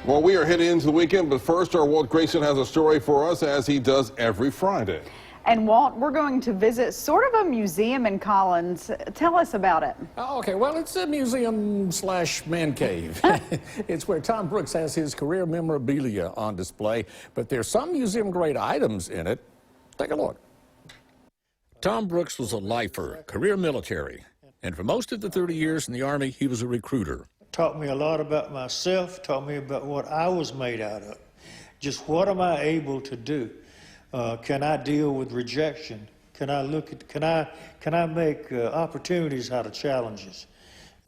Well, we are heading into the weekend, but first, our Walt Grayson has a story for us, as he does every Friday. And Walt, we're going to visit sort of a museum in Collins. Tell us about it. Oh, okay, well, it's a museum slash man cave. It's where Tom Brooks has his career memorabilia on display, but there's some museum-grade items in it. Take a look. Tom Brooks was a lifer, career military, and for most of the 30 years in the Army, he was a recruiter. Taught me a lot about myself, taught me about what I was made out of. Just what am I able to do? Can I deal with rejection? Can I make opportunities out of challenges?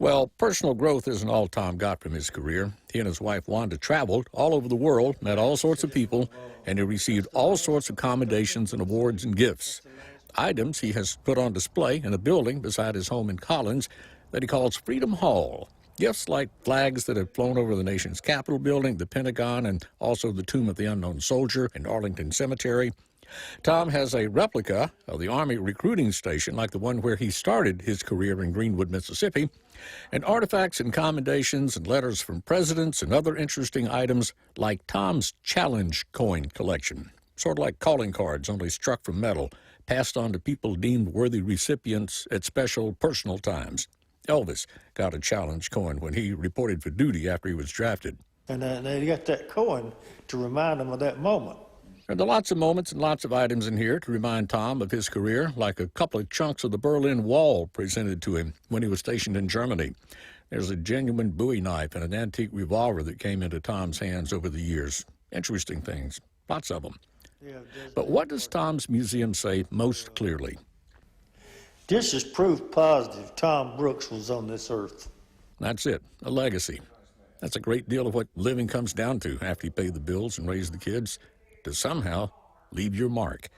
Well, personal growth isn't all Tom got from his career. He and his wife Wanda traveled all over the world, met all sorts of people, and he received all sorts of commendations and awards and gifts. Items he has put on display in a building beside his home in Collins that he calls Freedom Hall. Gifts like flags that have flown over the nation's Capitol building, the Pentagon, and also the Tomb of the Unknown Soldier in Arlington Cemetery. Tom has a replica of the Army recruiting station like the one where he started his career in Greenwood, Mississippi, and artifacts and commendations and letters from presidents and other interesting items like Tom's Challenge coin collection, sort of like calling cards, only struck from metal, passed on to people deemed worthy recipients at special personal times. Elvis got a challenge coin when he reported for duty after he was drafted. And they got that coin to remind them of that moment. There are lots of moments and lots of items in here to remind Tom of his career, like a couple of chunks of the Berlin Wall presented to him when he was stationed in Germany. There's a genuine Bowie knife and an antique revolver that came into Tom's hands over the years. Interesting things, lots of them. But what does Tom's museum say most clearly? This is proof positive Tom Brooks was on this earth. That's it, a legacy. That's a great deal of what living comes down to after you pay the bills and raise the kids, to somehow leave your mark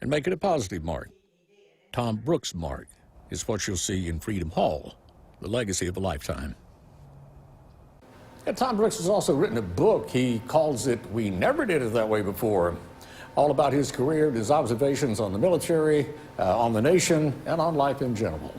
and make it a positive mark. Tom Brooks' mark is what you'll see in Freedom Hall, the legacy of a lifetime. And Tom Brooks has also written a book. He calls it We Never Did It That Way Before, all about his career, his observations on the military, on the nation, and on life in general.